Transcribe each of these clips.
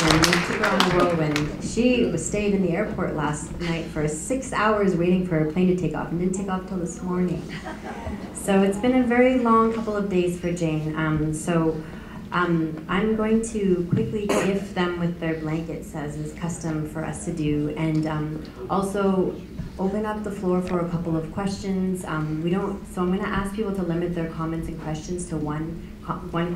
and we took her on a whirlwind. She was stayed in the airport last night for 6 hours waiting for her plane to take off, and didn't take off till this morning. So it's been a very long couple of days for Jane. I'm going to quickly gift them with their blankets, as is custom for us to do, and also open up the floor for a couple of questions. So I'm going to ask people to limit their comments and questions to one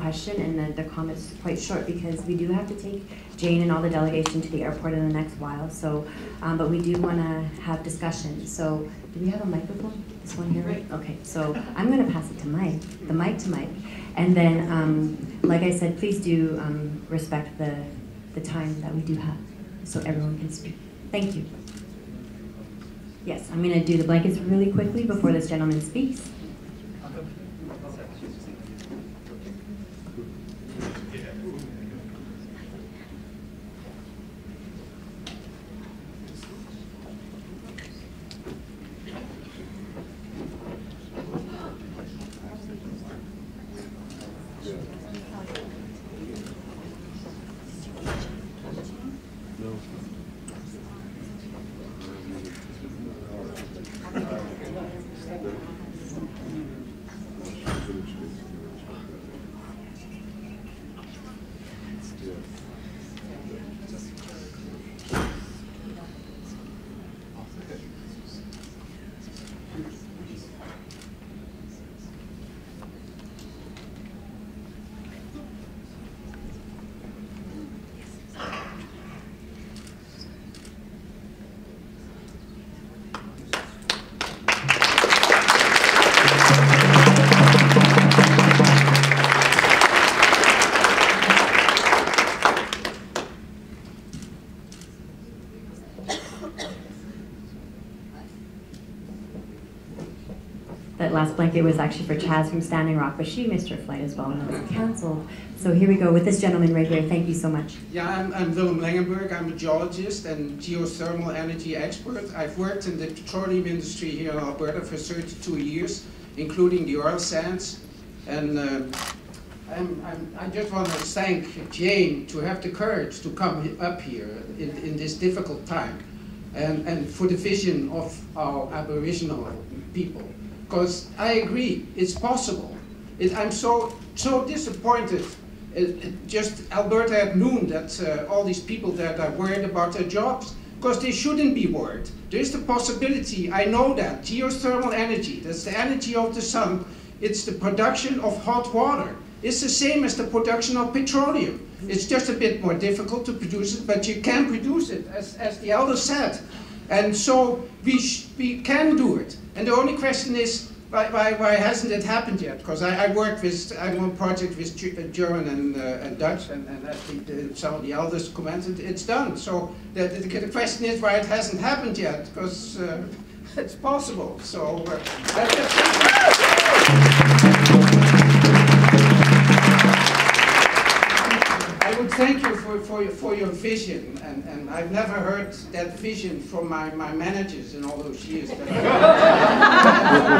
question, and then their comments quite short, because we do have to take Jane and all the delegation to the airport in the next while. So, but we do want to have discussion. So, do we have a microphone? This one here, right? Okay. So I'm going to pass it to Mike, the mic to Mike, and then, like I said, please do respect the time that we do have, so everyone can speak. Thank you. Yes, I'm going to do the blankets really quickly before this gentleman speaks. That last blanket was actually for Chaz from Standing Rock, but she missed her flight as well and it was canceled. So here we go with this gentleman right here. Thank you so much. Yeah, I'm Willem Langenberg. I'm a geologist and geothermal energy expert. I've worked in the petroleum industry here in Alberta for 32 years, including the oil sands. And I just want to thank Jane to have the courage to come up here in this difficult time, and for the vision of our Aboriginal people. Because I agree, it's possible. I'm so disappointed. Just Alberta at noon that all these people that are worried about their jobs, because they shouldn't be worried. There is the possibility, I know that, geothermal energy, that's the energy of the sun, it's the production of hot water. It's the same as the production of petroleum. It's just a bit more difficult to produce it, but you can produce it, as the elder said. And so we can do it. And the only question is, why hasn't it happened yet? Because I'm on a project with German and Dutch, and I think some of the elders commented, it's done. So the question is why it hasn't happened yet, because it's possible. So I would thank you for your vision, and I've never heard that vision from my managers in all those years that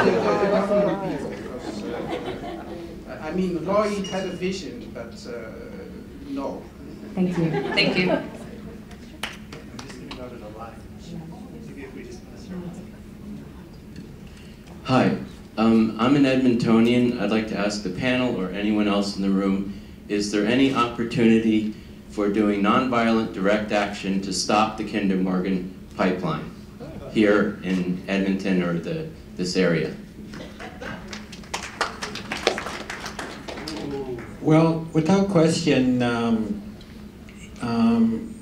the government people. Because, I mean, Lloyd had a vision, but no. Thank you. Thank you. Hi, I'm an Edmontonian. I'd like to ask the panel or anyone else in the room, is there any opportunity for doing nonviolent direct action to stop the Kinder Morgan pipeline here in Edmonton or this area? Well, without question,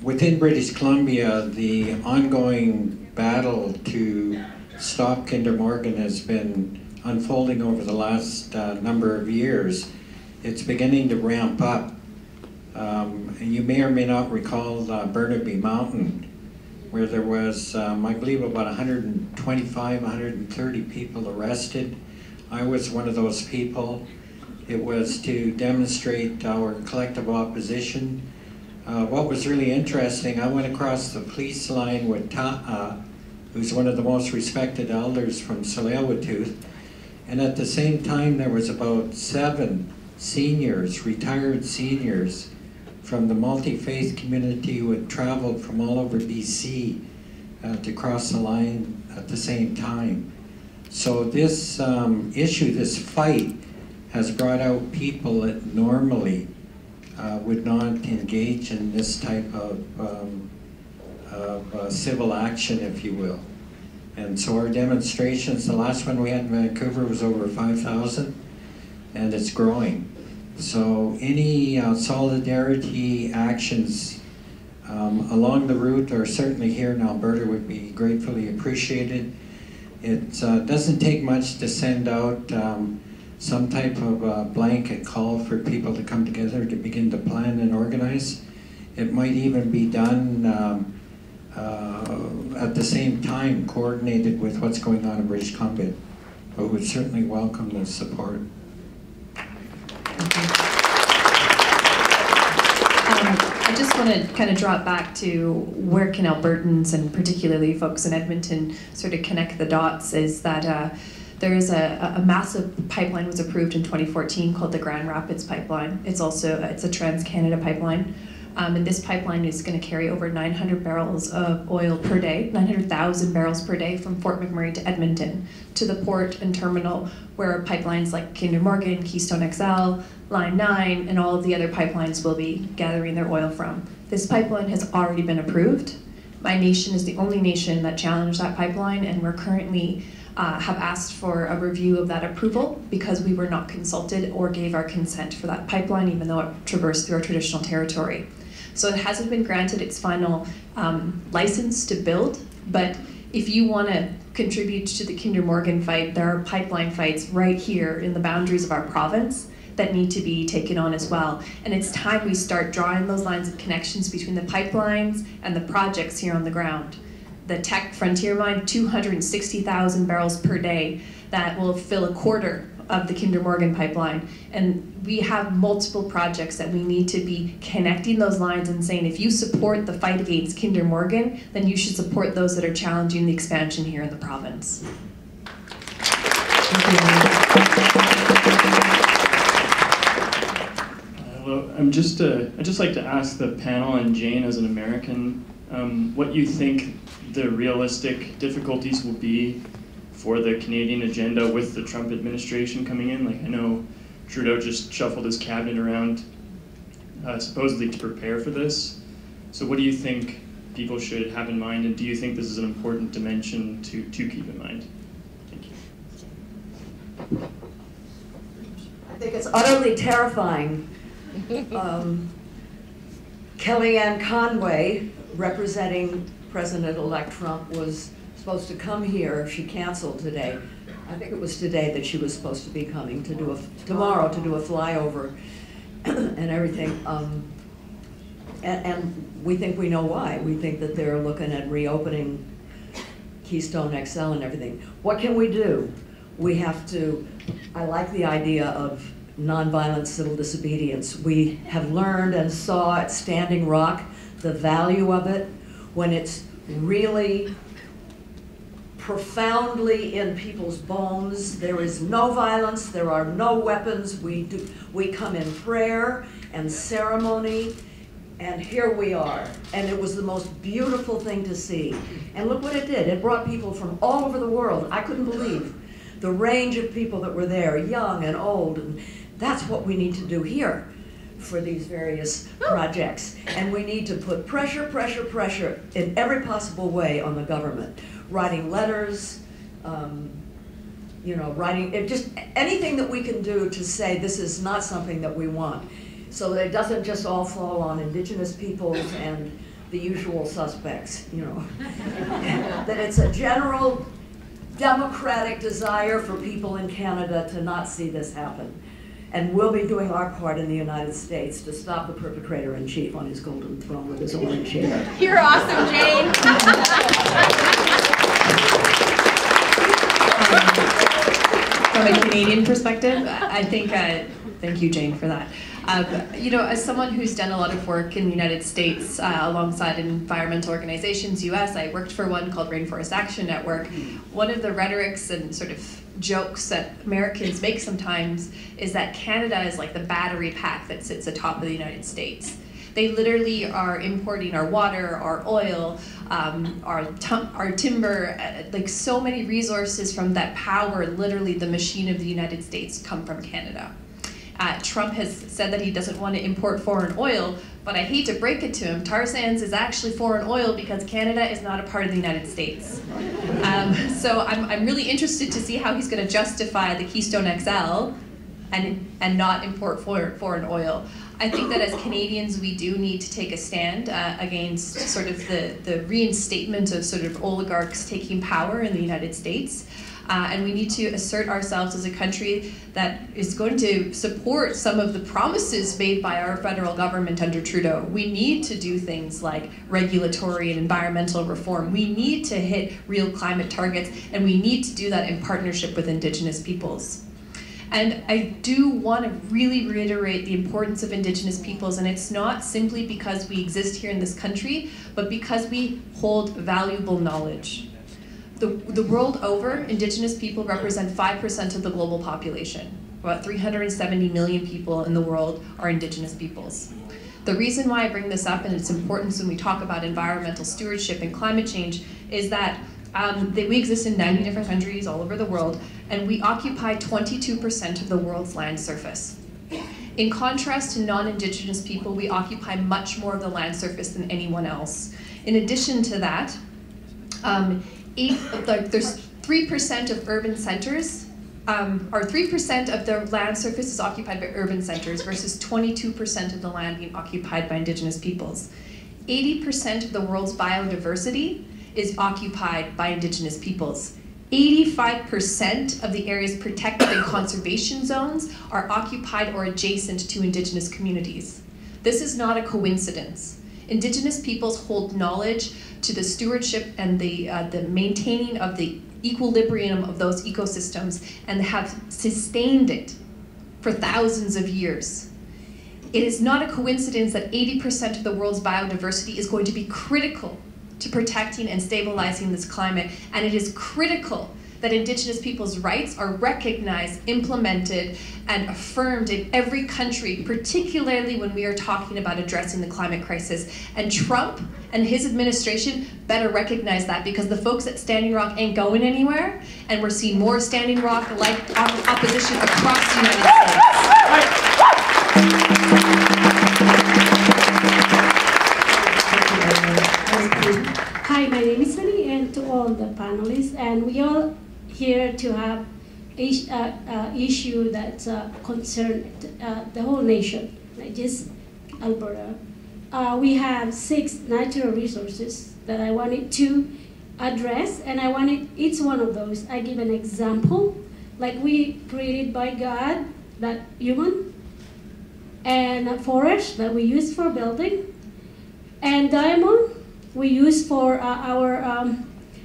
within British Columbia, the ongoing battle to stop Kinder Morgan has been unfolding over the last number of years. It's beginning to ramp up. And you may or may not recall Burnaby Mountain, where there was, I believe, about 125, 130 people arrested. I was one of those people. It was to demonstrate our collective opposition. What was really interesting, I went across the police line with Ta'a, who's one of the most respected elders from Tsleil-Waututh, and at the same time there was about 7 seniors, retired seniors, from the multi-faith community who had traveled from all over BC to cross the line at the same time. So this issue, this fight, has brought out people that normally would not engage in this type of civil action, if you will. And so our demonstrations, the last one we had in Vancouver was over 5,000, and it's growing. So any solidarity actions along the route, or certainly here in Alberta, would be gratefully appreciated. It doesn't take much to send out some type of blanket call for people to come together to begin to plan and organize. It might even be done at the same time, coordinated with what's going on in British Columbia. But we would certainly welcome the support. I just want to kind of draw it back to where can Albertans, and particularly folks in Edmonton, sort of connect the dots, is that there is a massive pipeline was approved in 2014 called the Grand Rapids Pipeline. It's a Trans-Canada pipeline. And this pipeline is going to carry over 900 barrels of oil per day, 900,000 barrels per day from Fort McMurray to Edmonton, to the port and terminal where pipelines like Kinder Morgan, Keystone XL, Line 9, and all of the other pipelines will be gathering their oil from. This pipeline has already been approved. My nation is the only nation that challenged that pipeline, and we're currently have asked for a review of that approval because we were not consulted or gave our consent for that pipeline, even though it traversed through our traditional territory. So it hasn't been granted its final license to build, but if you want to contribute to the Kinder Morgan fight, there are pipeline fights right here in the boundaries of our province that need to be taken on as well. And it's time we start drawing those lines of connections between the pipelines and the projects here on the ground. The Tech Frontier Mine, 260,000 barrels per day, that will fill a quarter of the Kinder Morgan pipeline. And we have multiple projects that we need to be connecting those lines and saying, if you support the fight against Kinder Morgan, then you should support those that are challenging the expansion here in the province. Hello, I'd just like to ask the panel and Jane as an American, what you think the realistic difficulties will be for the Canadian agenda with the Trump administration coming in. Like, I know Trudeau just shuffled his cabinet around supposedly to prepare for this. So what do you think people should have in mind, and do you think this is an important dimension to keep in mind? Thank you. I think it's utterly terrifying. Kellyanne Conway, representing President-elect Trump, was supposed to come here. She canceled today. I think it was today that she was supposed to be coming to do tomorrow to do a flyover and everything. And we think we know why. We think that they're looking at reopening Keystone XL and everything. What can we do? We have to, I like the idea of nonviolent civil disobedience. We have learned and saw at Standing Rock the value of it when it's really profoundly in people's bones. There is no violence, there are no weapons. We come in prayer and ceremony, and here we are. And it was the most beautiful thing to see. And look what it did. It brought people from all over the world. I couldn't believe the range of people that were there, young and old. And that's what we need to do here for these various projects. And we need to put pressure, pressure, pressure in every possible way on the government. Writing letters, you know, writing, just anything that we can do to say this is not something that we want, so that it doesn't just all fall on Indigenous peoples and the usual suspects, you know. That it's a general democratic desire for people in Canada to not see this happen. And we'll be doing our part in the United States to stop the perpetrator-in-chief on his golden throne with his orange hair. You're awesome, Jane. From a Canadian perspective, I think, thank you, Jane, for that. You know, as someone who's done a lot of work in the United States alongside environmental organizations, US, I worked for one called Rainforest Action Network. One of the rhetorics and sort of jokes that Americans make sometimes is that Canada is like the battery pack that sits atop of the United States. They literally are importing our water, our oil, our timber, like so many resources from that power, literally the machine of the United States, come from Canada. Trump has said that he doesn't want to import foreign oil, but I hate to break it to him, tar sands is actually foreign oil because Canada is not a part of the United States. So I'm really interested to see how he's going to justify the Keystone XL and not import foreign oil. I think that as Canadians, we do need to take a stand against sort of the reinstatement of sort of oligarchs taking power in the United States. And we need to assert ourselves as a country that is going to support some of the promises made by our federal government under Trudeau. We need to do things like regulatory and environmental reform. We need to hit real climate targets, and we need to do that in partnership with Indigenous peoples. And I do want to really reiterate the importance of Indigenous peoples, and it's not simply because we exist here in this country, but because we hold valuable knowledge. The world over, Indigenous people represent 5% of the global population. About 370 million people in the world are Indigenous peoples. The reason why I bring this up and its importance when we talk about environmental stewardship and climate change is that we exist in 90 different countries all over the world, and we occupy 22% of the world's land surface. In contrast to non-Indigenous people, we occupy much more of the land surface than anyone else. In addition to that, there's 3% of urban centers, or 3% of the land surface is occupied by urban centers versus 22% of the land being occupied by Indigenous peoples. 80% of the world's biodiversity is occupied by Indigenous peoples. 85% of the areas protected in conservation zones are occupied or adjacent to Indigenous communities. This is not a coincidence. Indigenous peoples hold knowledge to the stewardship and the maintaining of the equilibrium of those ecosystems and have sustained it for thousands of years. It is not a coincidence that 80% of the world's biodiversity is going to be critical to protecting and stabilizing this climate, and it is critical that Indigenous people's rights are recognized, implemented, and affirmed in every country, particularly when we are talking about addressing the climate crisis. And Trump and his administration better recognize that, because the folks at Standing Rock ain't going anywhere, and we're seeing more Standing Rock-like opposition across the United States. Hi, my name is Sunny, and to all the panelists, and we all here to have issue that concern the whole nation, not just Alberta. We have 6 natural resources that I wanted to address, and I wanted each one of those. I give an example, like we created by God, that human, and a forest that we use for building, and diamond we use for our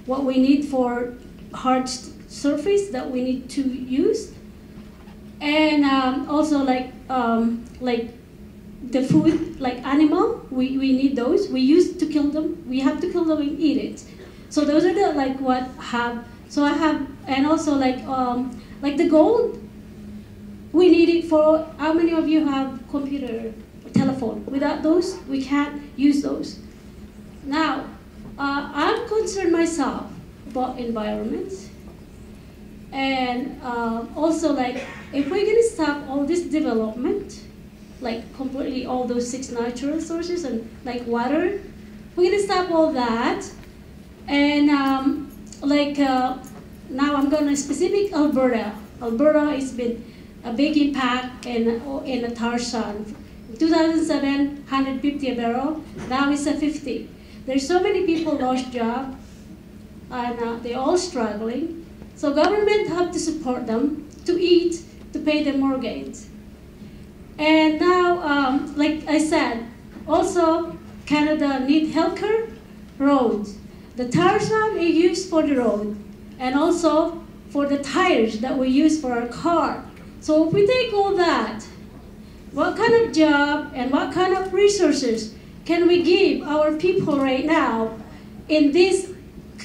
what we need for hard surface that we need to use, and also like the food, like animal, we need those. We used to kill them. We have to kill them and eat it. So those are the like what have. So I have, and also like the gold. We need it for. How many of you have computer, or telephone? Without those, we can't use those. Now, I'm concerned myself about environment, and also like if we're gonna stop all this development, like completely all those 6 natural sources and like water, we're gonna stop all that, and now I'm gonna specific Alberta. Alberta has been a big impact in the tar sand. In 2007, 150 a barrel. Now it's a 50. There's so many people lost job, and they're all struggling. So government have to support them to eat, to pay their mortgage. And now, like I said, also Canada need healthcare, roads. The tar sand is used for the road, and also for the tires that we use for our car. So if we take all that, what kind of job and what kind of resources can we give our people right now in this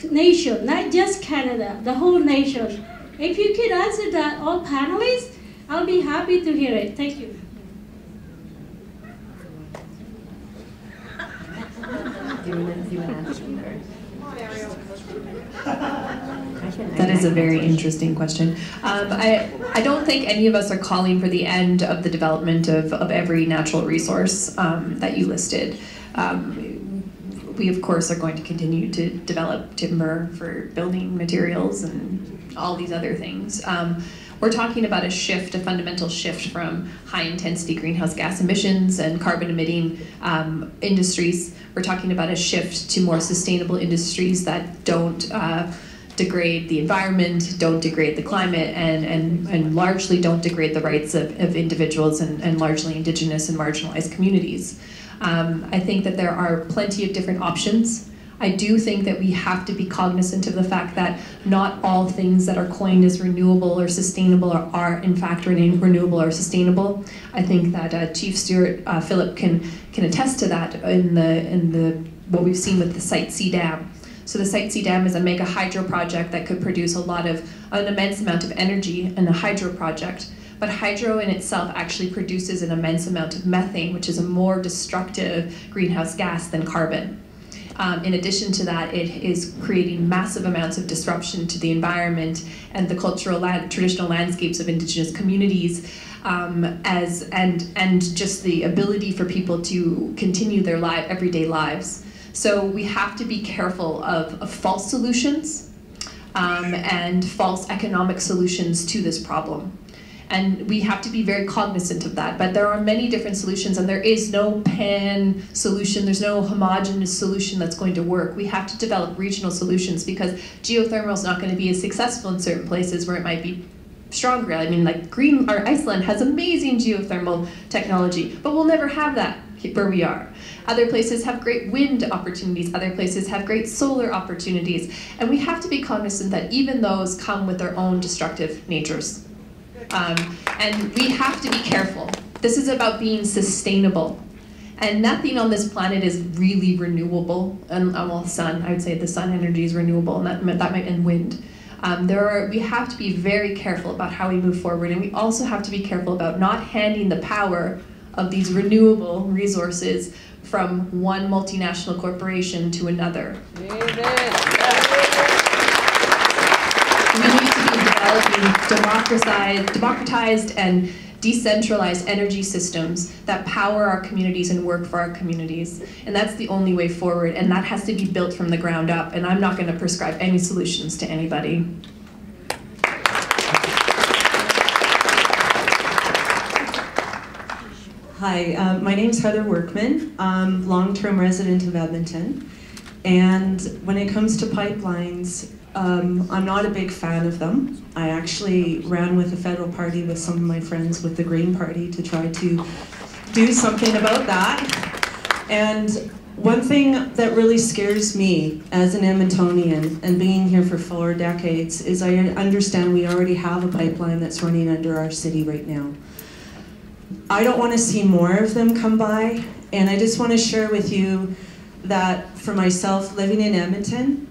nation, not just Canada, the whole nation? If you could answer that, all panelists, I'll be happy to hear it. Thank you. Do you want to ask me first? That is a very interesting question. I don't think any of us are calling for the end of the development of every natural resource that you listed. We, of course, are going to continue to develop timber for building materials and all these other things. We're talking about a shift, a fundamental shift from high-intensity greenhouse gas emissions and carbon-emitting industries. We're talking about a shift to more sustainable industries that don't degrade the environment, don't degrade the climate, and largely don't degrade the rights of individuals and largely Indigenous and marginalized communities. I think that there are plenty of different options. I do think that we have to be cognizant of the fact that not all things that are coined as renewable or sustainable are in fact renewable or sustainable. I think that Chief Stewart Phillip can attest to that in the what we've seen with the Site C Dam. So the Site C Dam is a mega hydro project that could produce an immense amount of energy in a hydro project. But hydro in itself actually produces an immense amount of methane, which is a more destructive greenhouse gas than carbon. In addition to that, it is creating massive amounts of disruption to the environment and the traditional landscapes of Indigenous communities, and just the ability for people to continue their everyday lives. So we have to be careful of false solutions and false economic solutions to this problem. And we have to be very cognizant of that. But there are many different solutions, and there is no pan solution. There's no homogeneous solution that's going to work. We have to develop regional solutions because geothermal is not going to be as successful in certain places where it might be stronger. I mean, like Iceland has amazing geothermal technology, but we'll never have that where we are. Other places have great wind opportunities. Other places have great solar opportunities. And we have to be cognizant that even those come with their own destructive natures. And we have to be careful. This is about being sustainable. And nothing on this planet is really renewable. And well, sun, I would say the sun energy is renewable, and that might end wind. We have to be very careful about how we move forward, and we also have to be careful about not handing the power of these renewable resources from one multinational corporation to another. We need to be developing democratized and decentralized energy systems that power our communities and work for our communities. And that's the only way forward, and that has to be built from the ground up, and I'm not going to prescribe any solutions to anybody. Hi, my name's Heather Workman. I'm long-term resident of Edmonton. And when it comes to pipelines, I'm not a big fan of them. I actually ran with the federal party with some of my friends with the Green Party to try to do something about that. And one thing that really scares me as an Edmontonian and being here for 4 decades is I understand we already have a pipeline that's running under our city right now. I don't want to see more of them come by, and I just want to share with you that for myself, living in Edmonton,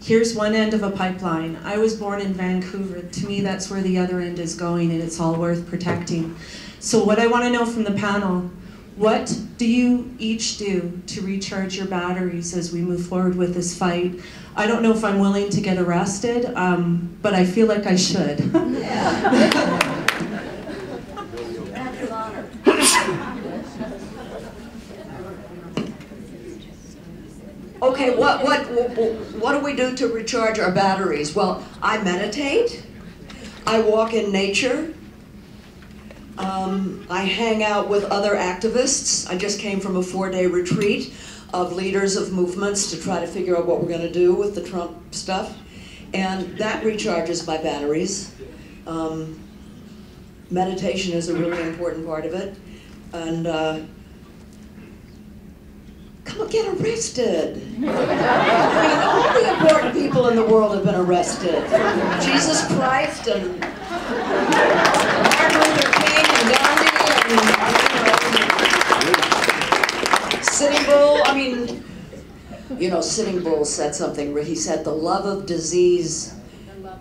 here's one end of a pipeline. I was born in Vancouver. To me, that's where the other end is going, and it's all worth protecting. So what I want to know from the panel, what do you each do to recharge your batteries as we move forward with this fight? I don't know if I'm willing to get arrested, but I feel like I should. Okay, what do we do to recharge our batteries? Well, I meditate, I walk in nature, I hang out with other activists. I just came from a 4-day retreat of leaders of movements to try to figure out what we're going to do with the Trump stuff, and that recharges my batteries. Meditation is a really important part of it, and come on, get arrested. I mean, all the important people in the world have been arrested. Jesus Christ and Martin Luther King and Gandhi and Sitting Bull. I mean, you know, Sitting Bull said something where he said, the love of disease,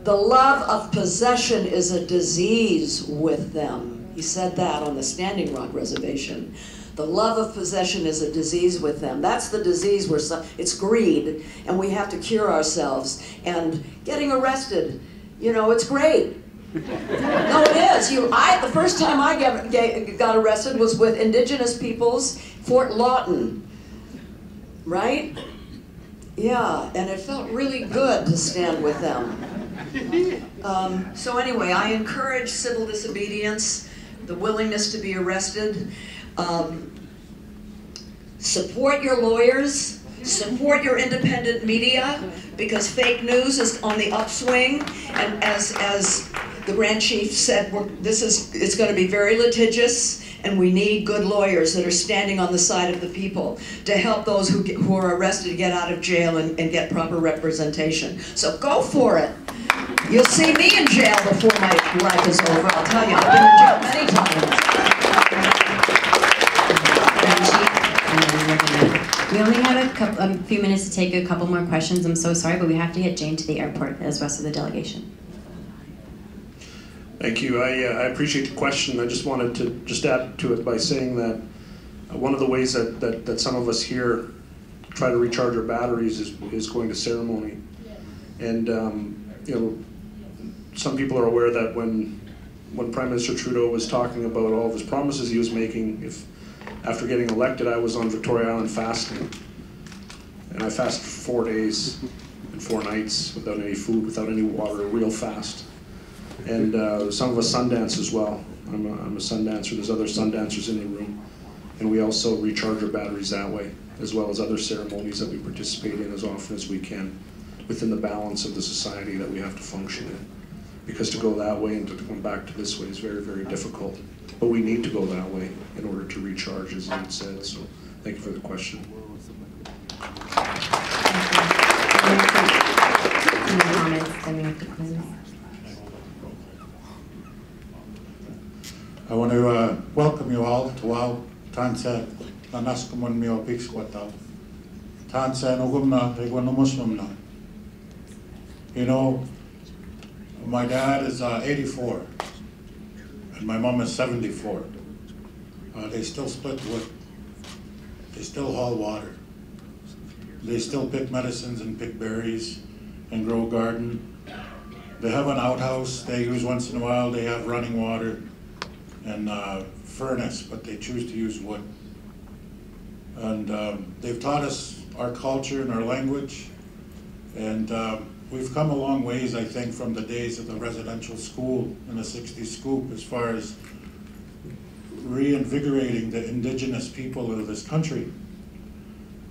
the love of possession is a disease with them. He said that on the Standing Rock Reservation. The love of possession is a disease with them. That's the disease where it's greed, and we have to cure ourselves. And getting arrested, you know, it's great. No, it is. The first time I got arrested was with Indigenous peoples, Fort Lawton, right? Yeah, and it felt really good to stand with them. So anyway, I encourage civil disobedience, the willingness to be arrested. Support your lawyers, support your independent media, because fake news is on the upswing, and as the Grand Chief said, it's going to be very litigious, and we need good lawyers that are standing on the side of the people to help those who are arrested get out of jail and get proper representation. So go for it. You'll see me in jail before my life is over, I'll tell you. I've been in jail many times. We only have a few minutes to take a couple more questions. I'm so sorry, but we have to get Jane to the airport as the rest of the delegation. Thank you. I appreciate the question. I just wanted to just add to it by saying that one of the ways that some of us here try to recharge our batteries is going to ceremony. And you know, some people are aware that when Prime Minister Trudeau was talking about all of his promises he was making, after getting elected, I was on Victoria Island fasting. And I fasted for 4 days and 4 nights without any food, without any water, a real fast. And some of us sun dance as well. I'm a sun dancer. There's other sun dancers in the room. And we also recharge our batteries that way, as well as other ceremonies that we participate in as often as we can, within the balance of the society that we have to function in. Because to go that way and to come back to this way is very, very difficult. But we need to go that way in order to recharge, as you said. So thank you for the question. Any comments? Then we have to close. I want to welcome you all to Wow Tansa Nanaskamun Mio Pixquata. Tansa Nogumna, Reguanamusumna. You know, my dad is 84, and my mom is 74. They still split wood. They still haul water. They still pick medicines and pick berries and grow a garden. They have an outhouse they use once in a while. They have running water and furnace, but they choose to use wood. And they've taught us our culture and our language. And we've come a long ways, I think, from the days of the residential school in the 60s scoop, as far as reinvigorating the Indigenous people of this country.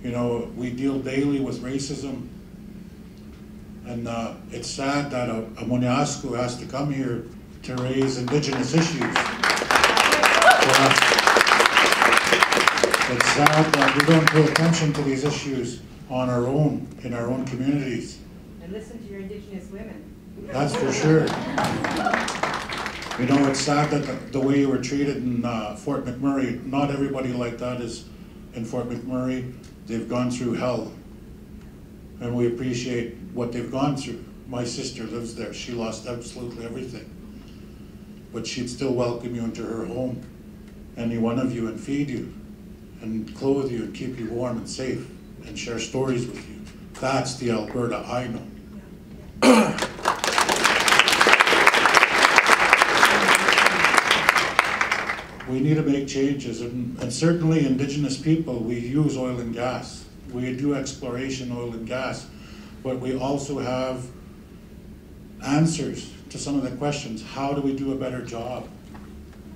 You know, we deal daily with racism, and it's sad that a Moniasku has to come here to raise Indigenous issues. It's sad that we don't pay attention to these issues on our own, in our own communities. And listen to your Indigenous women. That's for sure. You know, it's sad that the way you were treated in Fort McMurray, not everybody like that is in Fort McMurray. They've gone through hell, and we appreciate what they've gone through. My sister lives there. She lost absolutely everything, but she'd still welcome you into her home, any one of you, and feed you and clothe you and keep you warm and safe and share stories with you. That's the Alberta I know. We need to make changes, and certainly Indigenous people, we use oil and gas. We do exploration, oil and gas, but we also have answers to some of the questions. How do we do a better job?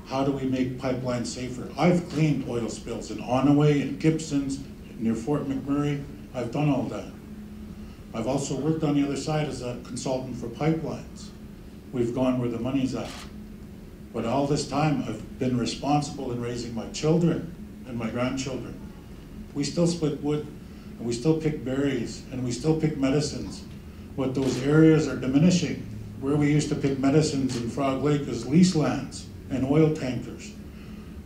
How do we make pipelines safer? I've cleaned oil spills in Onaway, in Gibsons, near Fort McMurray. I've done all that. I've also worked on the other side as a consultant for pipelines. We've gone where the money's at. But all this time, I've been responsible in raising my children and my grandchildren. We still split wood, and we still pick berries, and we still pick medicines. But those areas are diminishing. Where we used to pick medicines in Frog Lake is lease lands and oil tankers.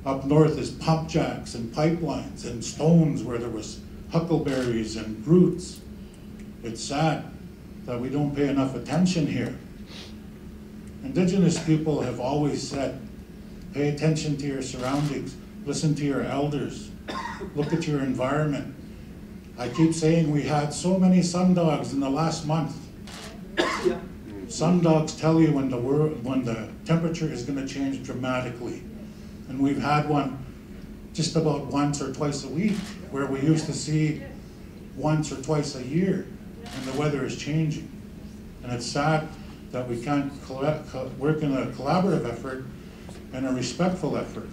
Up north is pump jacks and pipelines and stones where there was huckleberries and roots. It's sad that we don't pay enough attention here. Indigenous people have always said, pay attention to your surroundings. Listen to your elders. Look at your environment. I keep saying we had so many sundogs in the last month. Sundogs tell you when the temperature is going to change dramatically. And we've had one just about once or twice a week, where we used to see once or twice a year, and the weather is changing. And it's sad that we can't work in a collaborative effort and a respectful effort.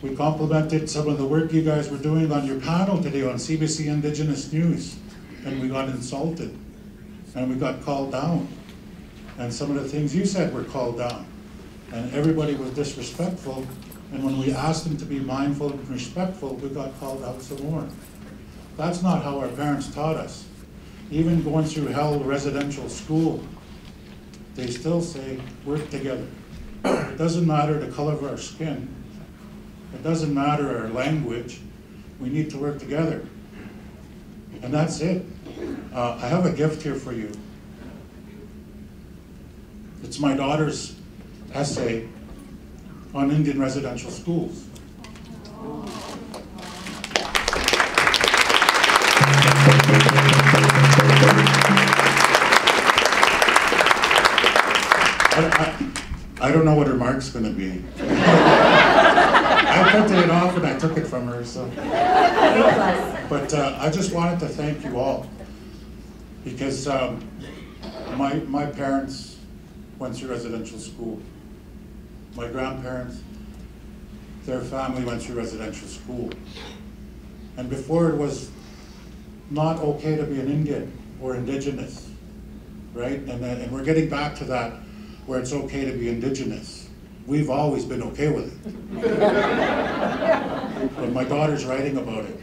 We complimented some of the work you guys were doing on your panel today on CBC Indigenous News, and we got insulted, and we got called down. And some of the things you said were called down, and everybody was disrespectful, and when we asked them to be mindful and respectful, we got called out some more. That's not how our parents taught us. Even going through hell residential school, they still say, work together. It doesn't matter the color of our skin. It doesn't matter our language. We need to work together. And that's it. I have a gift here for you. It's my daughter's essay on Indian residential schools. I don't know what her mark's going to be. I printed it off and I took it from her, so. But I just wanted to thank you all, because my parents went through residential school. My grandparents, their family went through residential school. And before, it was not okay to be an Indian or Indigenous, right? And we're getting back to that, where it's okay to be Indigenous. We've always been okay with it. But my daughter's writing about it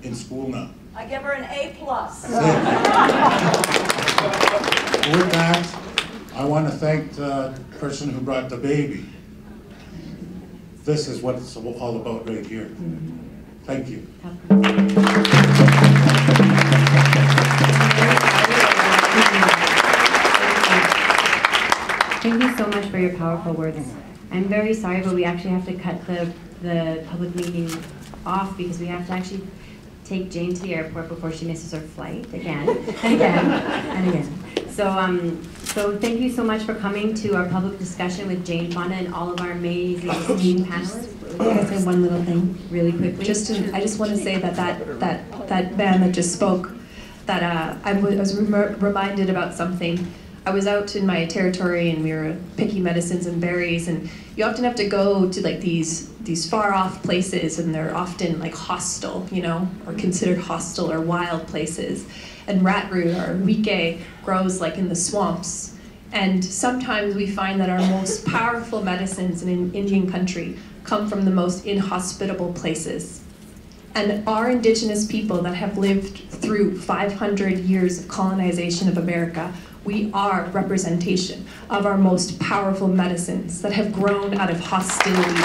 in school now. I give her an A+. With that, I want to thank the person who brought the baby. This is what it's all about right here. Thank you. Thank you so much for your powerful words. I'm very sorry, but we actually have to cut the public meeting off, because we have to actually take Jane to the airport before she misses her flight again and again and again. So thank you so much for coming to our public discussion with Jane, Fonda, and all of our amazing esteemed panelists. Can I say one little thing really quickly? I just want to say that man that just spoke, that I was reminded about something. I was out in my territory and we were picking medicines and berries, and you often have to go to like these far off places, and they're often like hostile, you know, or considered hostile or wild places. And rat root or wike grows like in the swamps. And sometimes we find that our most powerful medicines in Indian country come from the most inhospitable places. And our Indigenous people that have lived through 500 years of colonization of America, we are representation of our most powerful medicines that have grown out of hostility